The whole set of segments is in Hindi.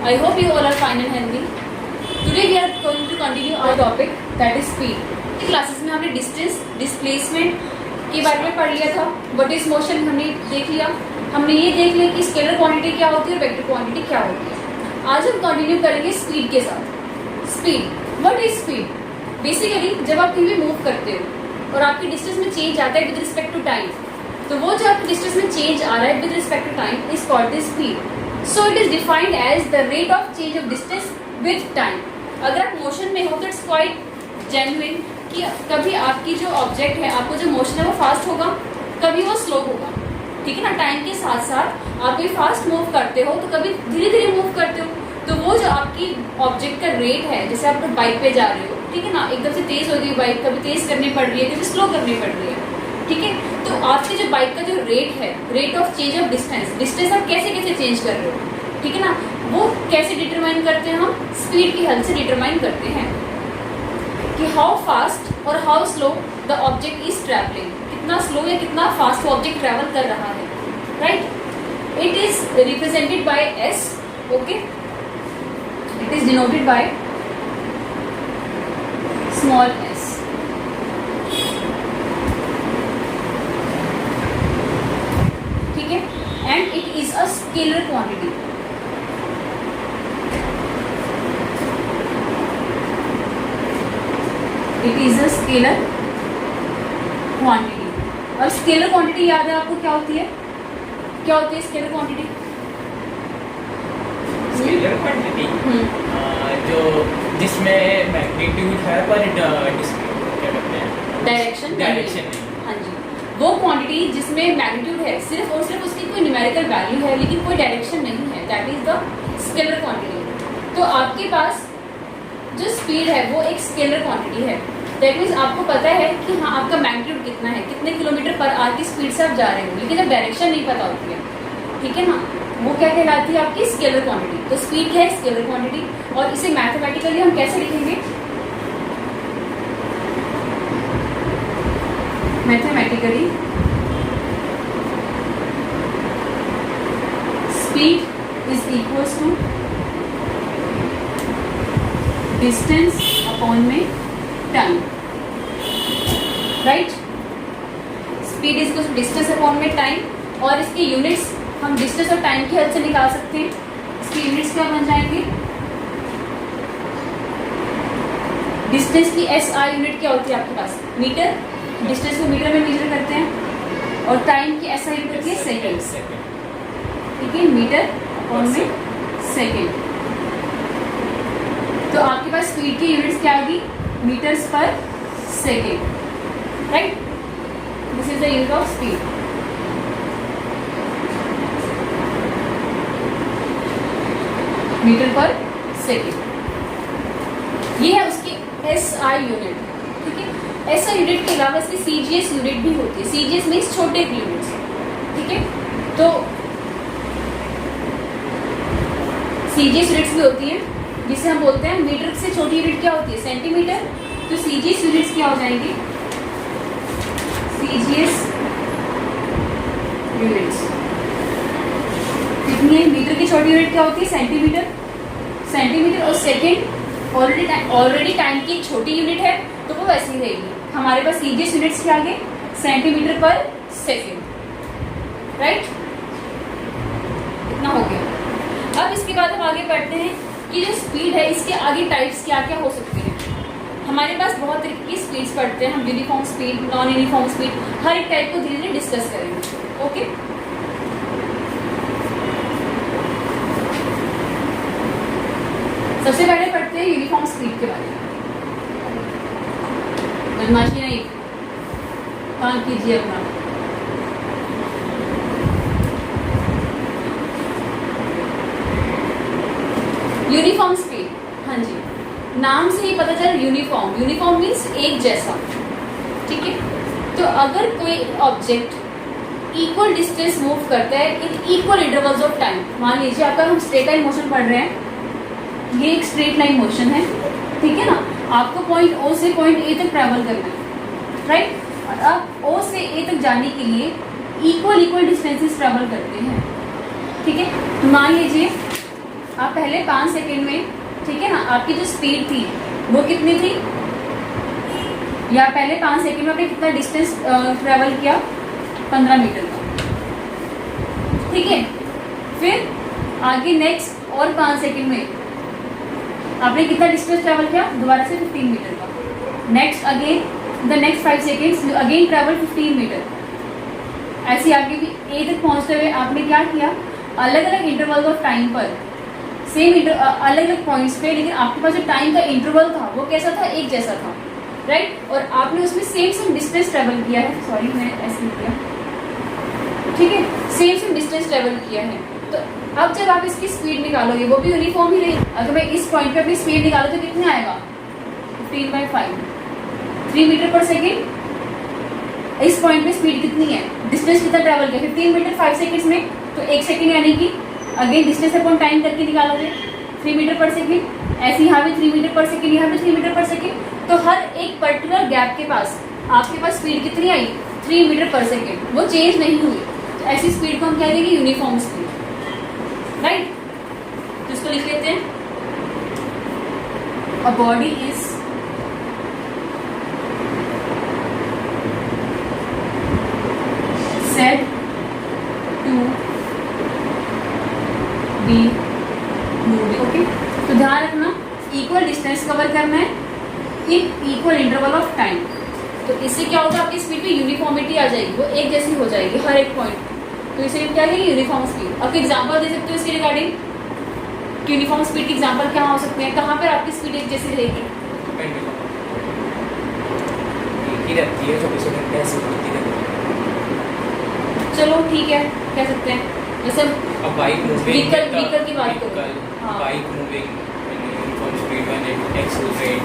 I hope you all are fine and healthy. Today we are going to continue our topic, that is speed. Classes में हमने डिस्टेंस, डिस्प्लेसमेंट के बारे में पढ़ लिया था. व्हाट इज मोशन हमने देख लिया. हमने ये देख लिया कि स्केलर क्वांटिटी क्या होती है और वेक्टर क्वांटिटी क्या होती है. आज हम कंटिन्यू करेंगे स्पीड के साथ. Speed, what is speed? Basically जब आप कहीं भी मूव करते हो और आपके डिस्टेंस में चेंज आता है विद रिस्पेक्ट टू टाइम, तो वो जो आपके डिस्टेंस में चेंज आ रहा है with respect to time is called the speed. So it is defined as the rate of change of distance with time. अगर आप मोशन में हो तो इट्स क्वाइट जेन्युइन कि कभी आपकी जो ऑब्जेक्ट है, आपको जो मोशन है वो फास्ट होगा, कभी वो स्लो होगा. ठीक है ना. टाइम के साथ साथ आप कभी फास्ट मूव करते हो तो कभी धीरे धीरे मूव करते हो, तो वो जो आपकी ऑब्जेक्ट का रेट है, जैसे आप बाइक पे जा रहे हो, ठीक है ना, एकदम से तेज हो गई बाइक, कभी तेज करनी पड़ रही है, कभी स्लो करनी पड़ रही है. ठीक है. तो आपकी जो बाइक का जो रेट है, rate of change of distance आप कैसे कैसे चेंज कर रहे हो, ठीक है ना, वो कैसे डिटरमाइन करते हैं हम? स्पीड की हेल्प से डिटरमाइन करते हैं कि हाउ फास्ट और how slow the object is travelling. कितना स्लो या कितना फास्ट ऑब्जेक्ट ट्रैवल कर रहा है. Right. It is represented by S. Okay. It is denoted by small S. ठीक है. And it is a scalar quantity. It is a scalar quantity. और स्केलर क्वांटिटी याद है आपको क्या होती है? क्या होती है स्केलर क्वांटिटी? स्केलर क्वांटिटी जो जिसमें मैग्नीट्यूड है पर क्या कहते हैं, डायरेक्शन नहीं. हाँ जी. वो क्वांटिटी जिसमें मैग्नीट्यूड है, सिर्फ और सिर्फ उसकी कोई न्यूमेरिकल वैल्यू है लेकिन कोई डायरेक्शन नहीं है, that is the scalar quantity. तो आपके पास जो स्पीड है वो एक स्केलर क्वांटिटी है. दैट मीन्स आपको पता है कि हाँ आपका मैग्नीट्यूड कितना है, कितने किलोमीटर पर आवर की स्पीड से आप जा रहे हो, लेकिन जब डायरेक्शन नहीं पता होती है, ठीक है ना, वो क्या कहलाती है? आपकी स्केलर क्वांटिटी. तो स्पीड क्या है? Scalar quantity. और इसे मैथमेटिकली हम कैसे लिखेंगे? Mathematically speed is equals to distance upon में time. Right. Speed is equals to distance upon में टाइम. और इसके यूनिट्स हम डिस्टेंस और टाइम की हेल्प से निकाल सकते हैं. इसकी यूनिट्स क्या बन जाएंगे? डिस्टेंस की SI यूनिट क्या होती है आपके पास? मीटर. डिस्टेंस को मीटर में मेजर करते हैं. और टाइम की SI यूनिट होती है सेकेंड. ठीक है. मीटर अपॉन में सेकेंड. तो आपके पास स्पीड की यूनिट्स क्या होगी? मीटर्स पर second. Right. This is the unit of speed. Metre पर सेकेंड. ये है उसकी SI यूनिट. ठीक है. SI यूनिट के अलावा इसकी CGS यूनिट भी होती है. CGS मीन्स छोटे यूनिट्स. ठीक है. तो CGS यूनिट्स भी होती है जिसे हम बोलते हैं मीटर से छोटी यूनिट क्या होती है? सेंटीमीटर. तो CGS यूनिट्स क्या हो जाएंगी? CGS यूनिट्स कितनी है? मीटर की छोटी यूनिट क्या होती है? सेंटीमीटर. सेंटीमीटर. और सेकेंड ऑलरेडी टाइम की एक छोटी यूनिट है तो वो वैसी रहेगी. हमारे पास CGS यूनिट्स क्या आगे? सेंटीमीटर पर सेकेंड. राइट. इतना हो गया. अब इसके बाद हम आगे पढ़ते हैं कि जो स्पीड है इसके आगे टाइप्स क्या क्या हो सकती है. हमारे पास बहुत तरीके की स्पीड्स पढ़ते हैं हम. Uniform speed, non uniform speed, हर एक टाइप को धीरे धीरे डिस्कस करेंगे. ओके. सबसे पहले पढ़ते हैं यूनिफॉर्म स्पीड के बारे में. बदमाशी नहीं, काम कीजिए अपना. Uniform speed. हाँ जी. नाम से ही पता चल यूनिफॉर्म. यूनिफॉर्म मीन्स एक जैसा. ठीक है. तो अगर कोई ऑब्जेक्ट इक्वल डिस्टेंस मूव करता है in equal intervals of time, मान लीजिए आपका हम स्ट्रेट लाइन मोशन पढ़ रहे हैं, ये एक स्ट्रेट लाइन मोशन है. ठीक है ना. आपको पॉइंट O से पॉइंट A तक ट्रैवल करना है. राइट. और अब O से A तक जाने के लिए इक्वल डिस्टेंसेस ट्रैवल करते हैं. ठीक है. मान लीजिए आप पहले 5 सेकंड में, ठीक है ना, आपकी जो स्पीड थी वो कितनी थी, या पहले 5 सेकंड में आपने कितना डिस्टेंस ट्रेवल किया, 15 मीटर का, ठीक है। फिर आगे नेक्स्ट और 5 सेकंड में आपने कितना डिस्टेंस ट्रेवल किया, दोबारा से 15 मीटर का। Next again the next 5 seconds you again travel 15 metre. ऐसे आगे भी ए तक पहुंचते हुए आपने क्या किया, अलग अलग इंटरवल ऑफ टाइम पर सेम अलग अलग पॉइंट्स पे, लेकिन आपके पास जो टाइम का इंटरवल था वो कैसा था, एक जैसा था, राइट। और आपने उसमें सेम डिस्टेंस ट्रेवल किया है, सॉरी मैंने ऐसे किया, ठीक है, सेम डिस्टेंस ट्रेवल किया है। तो अब जब आप इसकी स्पीड निकालोगे वो भी यूनिफॉर्म ही रहेगी। अगर मैं इस पॉइंट पे अपनी स्पीड निकालूं तो कितने आएगा, 15/5, 3 मीटर पर सेकेंड। इस पॉइंट पे स्पीड कितनी है, डिस्टेंस कितना ट्रेवल किया, 15 मीटर 5 सेकेंड्स में, तो 1 सेकेंड यानी कि अगेन डिस्टेंस अपॉन टाइम करके निकालोगे 3 मीटर पर सेकेंड। ऐसे यहाँ भी 3 मीटर पर सेकेंड, यहाँ भी 3 मीटर पर सेकेंड। तो हर एक पर्टिकुलर गैप के पास आपके पास स्पीड कितनी आई, 3 मीटर पर सेकेंड, वो चेंज नहीं हुई। तो ऐसी स्पीड को हम कह देंगे यूनिफॉर्म स्पीड, राइट। तो इसको लिख लेते हैं, a body is said to be moving, okay. तो ध्यान रखना, इक्वल डिस्टेंस कवर करना है in equal interval of time. तो इससे क्या होगा, आपकी स्पीड में यूनिफॉर्मिटी आ जाएगी, वो एक जैसी हो जाएगी हर एक पॉइंट। तो इसे क्या है, यूनिफॉर्म स्पीड। अब एग्जांपल दे सकते हो इसके रिगार्डिंग, यूनिफॉर्म स्पीड के एग्जांपल क्या हो सकते हैं, कहाँ पर आपकी स्पीड एक जैसी रहेगी, रहती है 24 घंटे ऐसे होती रहती है। चलो ठीक है, कह सकते हैं। जैसे अब बाइक मूविंग, व्हीकल की बात करो, हाँ। Bike moving uniform speed when it accelerate.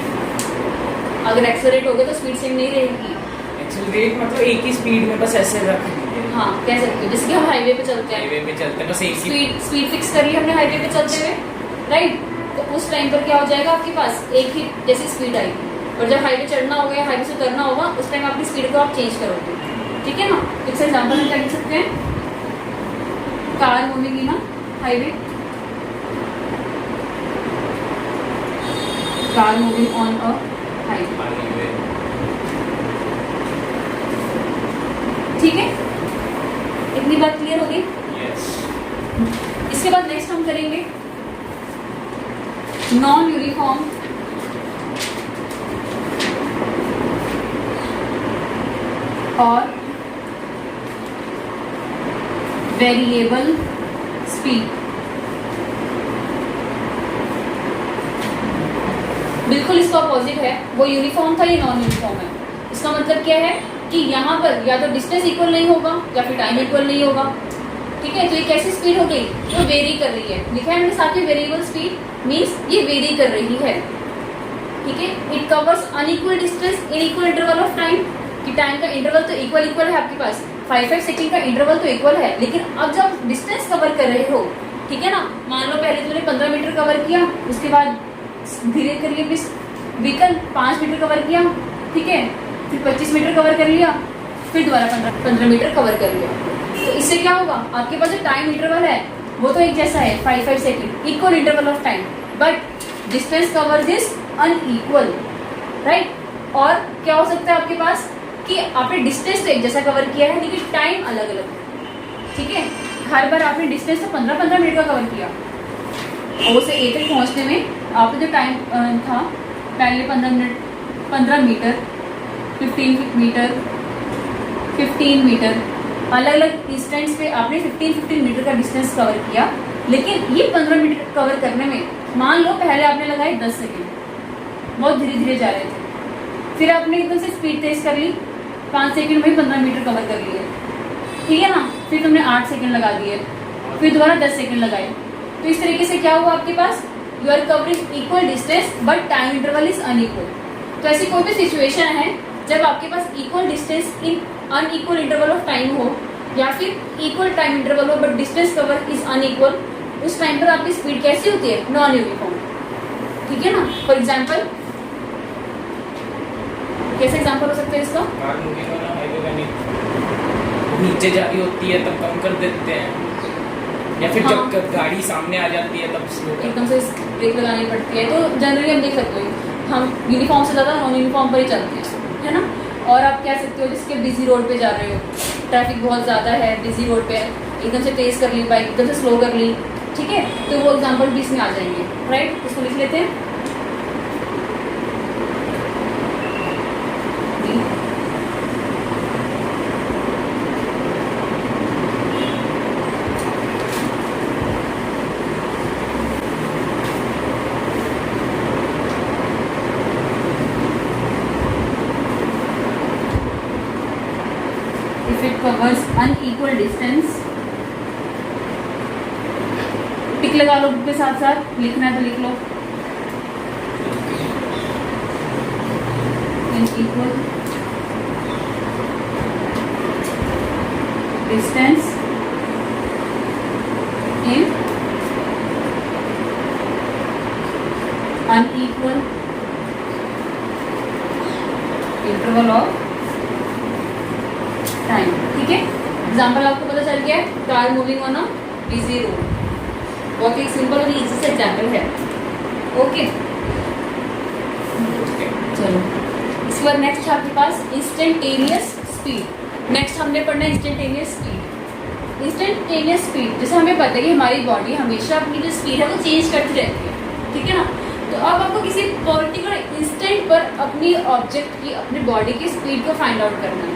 अगर एक्सेलरेट हो गया तो स्पीड सेम नहीं रहेगी। एक्सेलरेट मतलब एक ही स्पीड में बस ऐसे रख दीजिए, हाँ कह सकते हो, जैसे कि हम हाईवे पे चलते हैं, हाईवे पे चलते हैं बस एक ही स्पीड फिक्स कर ली हमने हाईवे पे चलते हुए, राइट। तो उस टाइम पर क्या हो जाएगा, आपके पास एक ही जैसी स्पीड आएगी। और जब हाईवे चढ़ना होगा या हाईवे से उतरना होगा, उस टाइम आपकी स्पीड को आप चेंज करोगे, ठीक है ना। इस एग्जाम्पल में क्या लिख सकते हैं, car moving in highway, car moving on a highway, ठीक है। इतनी बात क्लियर होगी। यस। इसके बाद नेक्स्ट हम करेंगे नॉन यूनिफॉर्म और वेरिएबल स्पीड। बिल्कुल इसका अपोजिट है, वो यूनिफॉर्म था, ये नॉन यूनिफॉर्म है। इसका मतलब क्या है कि यहाँ पर या तो डिस्टेंस इक्वल नहीं होगा या फिर टाइम इक्वल नहीं होगा, ठीक है। तो ये कैसी स्पीड हो गई, जो वेरी कर रही है, लिखा है हमने साथ में वेरिएबल स्पीड मीन्स ये वेरी कर रही है, ठीक है। It covers unequal distance in equal interval of time, कि टाइम का इंटरवल तो इक्वल है आपके पास, 5 सेकंड का इंटरवल तो इक्वल है, लेकिन अब जब डिस्टेंस कवर कर रहे हो, ठीक है ना, मान लो पहले तुमने 15 मीटर कवर किया, उसके बाद धीरे करिए व्हीकल 5 मीटर कवर किया, ठीक है, फिर 25 मीटर कवर कर लिया, फिर दोबारा 15 मीटर कवर कर लिया। तो इससे क्या होगा, आपके पास जो टाइम इंटरवल है वो तो एक जैसा है, 5 second, equal interval of time, but distance covers is unequal, right. और क्या हो सकता है आपके पास कि आपने डिस्टेंस तो एक जैसा कवर किया है लेकिन टाइम अलग अलग, ठीक है। हर बार आपने डिस्टेंस तो 15 मिनट का कवर किया, और उसे ए तक पहुंचने में आपका जो टाइम था, पहले 15 मीटर, 15 मीटर, अलग अलग डिस्टेंस पे आपने 15 मीटर का डिस्टेंस कवर किया। लेकिन ये 15 मीटर कवर करने में मान लो पहले आपने लगाए 10 सेकेंड, बहुत धीरे धीरे जा रहे थे, फिर आपने एकदम से स्पीड तेज कर ली, 5 सेकेंड में 15 मीटर कवर कर लिए, ठीक है ना। फिर तुमने 8 सेकेंड लगा दिए, फिर दोबारा 10 सेकेंड लगाए। तो इस तरीके से क्या हुआ, आपके पास you are covering equal distance but time interval is unequal. तो ऐसी कोई भी सिचुएशन है जब आपके पास equal distance in unequal interval of time हो, या फिर इक्वल टाइम इंटरवल हो but distance cover is unequal, उस टाइम पर आपकी स्पीड कैसी होती है, नॉन यूनिफॉर्म, ठीक है ना। फॉर एग्जाम्पल कैसे एग्जाम्पल हो सकता है इसका, कार मूविंग ऑन हाईवे, नीचे जा रही होती है तब कम कर देते हैं, या फिर हाँ। जब गाड़ी सामने आ जाती है तब स्लो एकदम से ब्रेक लगानी पड़ती है, तो जनरली हम देख सकते हो हम यूनिफॉर्म से ज़्यादा नॉन यूनिफॉर्म पर ही चलते हैं, है ना। और आप कह सकते हो जिसके बिजी रोड पे जा रहे हो, ट्रैफिक बहुत ज़्यादा है, बिजी रोड पे एकदम से तेज़ कर ली बाइक, एकदम से स्लो कर ली, ठीक है, तो वो एग्जाम्पल भी इसमें आ जाएंगे, राइट। इसको लिख लेते हैं। If it covers unequal distance, टिक लगा लो बुक के साथ साथ, लिखना है तो लिख लो। Unequal distance in unequal interval of time, ठीक है। एग्जाम्पल आपको पता चल गया है, car moving on a busy road, बहुत ही सिंपल और इजी से एग्जाम्पल है, ओके। चलो इसके बाद नेक्स्ट आपके पास इंस्टेंटेनियस स्पीड। नेक्स्ट हमने पढ़ना है इंस्टेंटेनियस स्पीड। इंस्टेंटेनियस स्पीड, जैसे हमें पता है कि हमारी बॉडी हमेशा अपनी जो स्पीड है वो चेंज करती रहती है, ठीक है ना। तो अब आपको किसी पर्टिकुलर इंस्टेंट पर अपनी ऑब्जेक्ट की, अपनी बॉडी की स्पीड को फाइंड आउट करना है।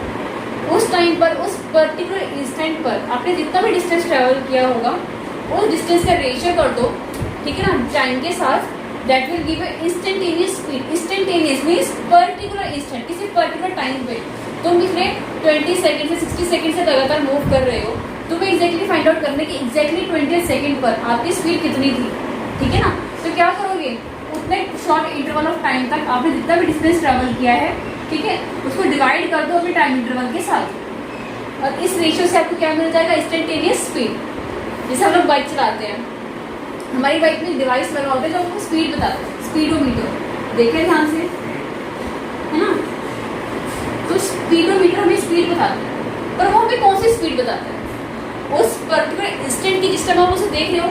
उस टाइम पर, उस पर्टिकुलर इंस्टेंट पर आपने जितना भी डिस्टेंस ट्रेवल किया होगा उस डिस्टेंस का रेशियो कर दो, ठीक है ना, टाइम के साथ। That will give instantaneous speed. Instantaneous means particular instant, किसी पर्टिकुलर टाइम पे तुम पिछले 20 सेकंड से 60 सेकंड से लगातार मूव कर रहे हो, तुम्हें एग्जैक्टली फाइंड आउट करने की एग्जैक्टली 20 सेकंड पर आपकी स्पीड कितनी थी, ठीक है ना। तो क्या करोगे, उतने शॉर्ट इंटरवल ऑफ टाइम तक आपने जितना भी डिस्टेंस ट्रेवल किया है, ठीक है, उसको डिवाइड कर दो अपने टाइम इंटरवल के साथ, और इस रेशियो से आपको क्या मिल जाएगा, इंस्टेंटेनियस स्पीड। जैसे हम लोग बाइक चलाते हैं, हमारी बाइक में डिवाइस लगा होता है जो हमको स्पीड बताता है, स्पीडोमीटर, देखें ध्यान से, है ना। तो स्पीडोमीटर हमें स्पीड बताता है, पर वो हमें कौन सी स्पीड बताता है, उस पर्टिकुलर इंस्टेंट की जिस टाइम आप उसे देख रहे हो,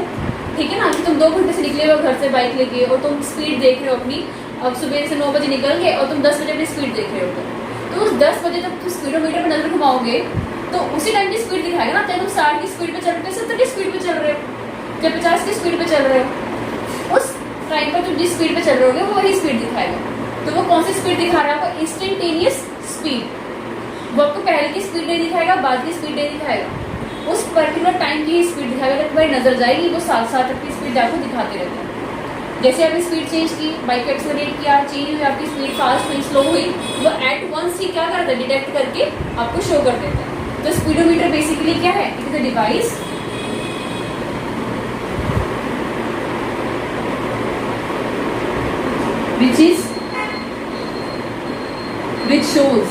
ठीक है ना, कि तुम 2 घंटे से निकले हो घर से बाइक लेके और तुम स्पीड देख रहे हो अपनी, अब सुबह से 9 बजे निकल गए और तुम 10 बजे अपनी स्पीड देख रहे हो, तो उस 10 बजे तक तुम स्पीडोमीटर पर नजर घुमाओगे तो उसी टाइम की स्पीड दिखाएगा ना। चाहे तुम 60 की स्पीड पे चल रहे हो, 70 की स्पीड पे चल रहे हो, चाहे 50 की स्पीड पे चल रहे हो, उस टाइम पर तुम जिस स्पीड पे चल रहे होगे वो वही स्पीड दिखाएगा। तो वो कौन सी स्पीड दिखा रहा है आपको, इंस्टेंटेनियस स्पीड। वो आपको पहले की स्पीड नहीं दिखाएगा, बाद की स्पीड नहीं दिखाएगा, उस पर्टिकुलर टाइम की स्पीड दिखाएगा। जब तुम्हारी नजर जाएगी वो 60 की स्पीड आपको दिखाते रहते हैं। जैसे आपने स्पीड चेंज की, बाइक को एक्सेलरेट किया, चेंज हुई, आपकी स्पीड फास्ट हुई, स्लो हुई, वो एट वंस ही क्या करता है, डिटेक्ट करके आपको शो कर देता है। तो स्पीडोमीटर बेसिकली क्या है, it is a device which shows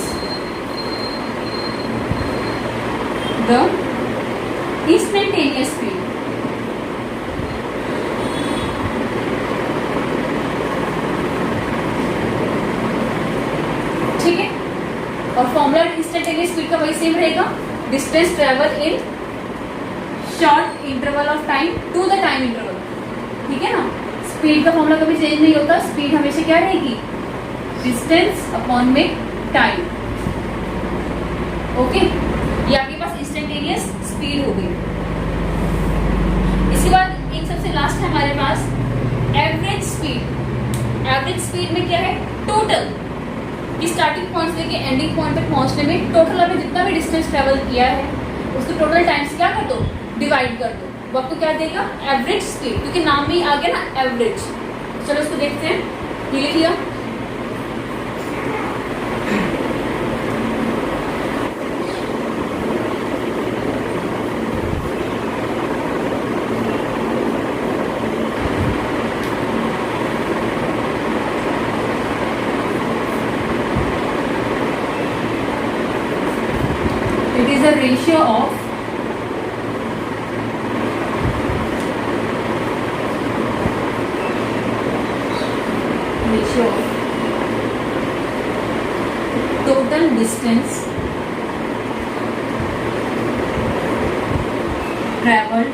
the instantaneous speed. ठीक है, और फॉर्मूला इंस्टेंटेनियस स्पीड का वही सेम रहेगा, distance travel in short interval of time to the time interval, ठीक है ना। स्पीड का फॉर्मूला कभी चेंज नहीं होता, स्पीड हमेशा क्या रहेगी, डिस्टेंस अपॉन में टाइम, ओके। ये आपके पास इंस्टेंटेनियस स्पीड हो गई। इसके बाद एक सबसे लास्ट है हमारे पास एवरेज स्पीड। एवरेज स्पीड में क्या है, टोटल स्टार्टिंग पॉइंट से लेके एंडिंग पॉइंट तक पहुंचने में टोटल आपने जितना भी डिस्टेंस ट्रेवल किया है उसको टोटल टाइम से क्या कर दो, डिवाइड कर दो, वो आपको क्या देगा, एवरेज स्पीड, क्योंकि नाम में ही आ गया ना एवरेज। चलो इसको देखते हैं, ये लिख लिया। It is a ratio of total distance traveled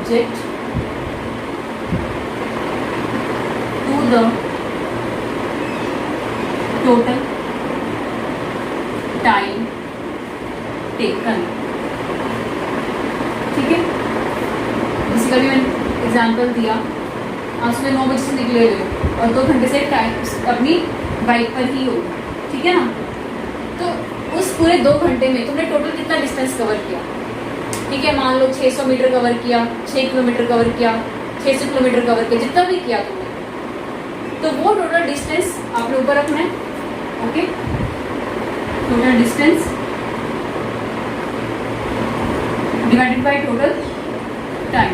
object to the total time taken. ठीक है, जिसका भी मैंने एग्जाम्पल दिया, आप सुबह 9 बजे से निकले हुए और 2 घंटे से टाइम अपनी बाइक पर ही हो, ठीक है ना। तो उस पूरे 2 घंटे में तुमने टोटल कितना डिस्टेंस कवर किया? ठीक है, मान लो 600 मीटर कवर किया, 6 किलोमीटर कवर किया, 600 किलोमीटर कवर किया, जितना भी किया तुमने, तो वो टोटल डिस्टेंस आपने ऊपर रखना है। Okay, total distance divided by total time,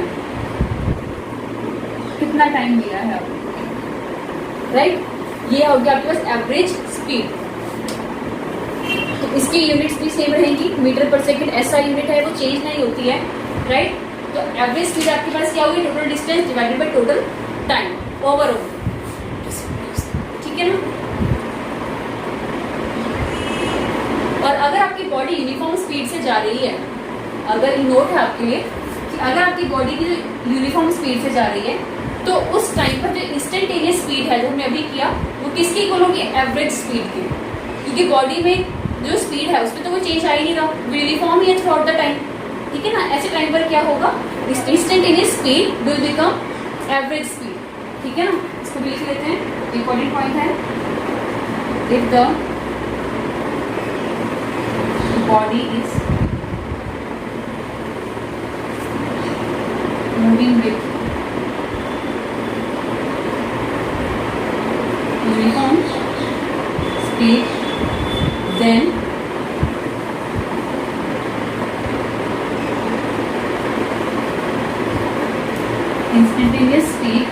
कितना टाइम दिया है आपने, राइट। ये हो गया आपके पास एवरेज स्पीड। तो इसकी यूनिट्स भी सेम रहेंगी, मीटर पर सेकंड ऐसा यूनिट है, वो चेंज नहीं होती है, राइट। तो एवरेज स्पीड आपके पास क्या होगी? Total distance divided by total time overall, ठीक है ना। और अगर आपकी बॉडी यूनिफॉर्म स्पीड से जा रही है, अगर नोट है आपके लिए कि अगर आपकी बॉडी की यूनिफॉर्म स्पीड से जा रही है, तो उस टाइम पर जो इंस्टेंटेनियस स्पीड है जो हमने अभी किया, वो किसकी इक्वल होगी? एवरेज स्पीड की, क्योंकि बॉडी में जो स्पीड है उसमें तो कोई चेंज आ ही नहीं रहा, वो यूनिफॉर्म ही है थ्रू आउट द टाइम, ठीक है ना। ऐसे टाइम पर क्या होगा? Instantaneous speed will become average speed, ठीक है ना। इसको भी लिख लेते हैं, इंपॉर्टेंट पॉइंट है। If the body is moving with uniform speed, then instantaneous speed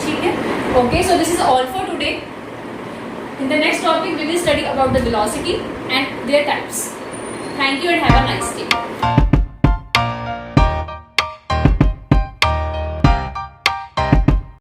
ठीक है। Okay, so this is all for today. In the next topic, we will study about the velocity and their types. Thank you and have a nice day.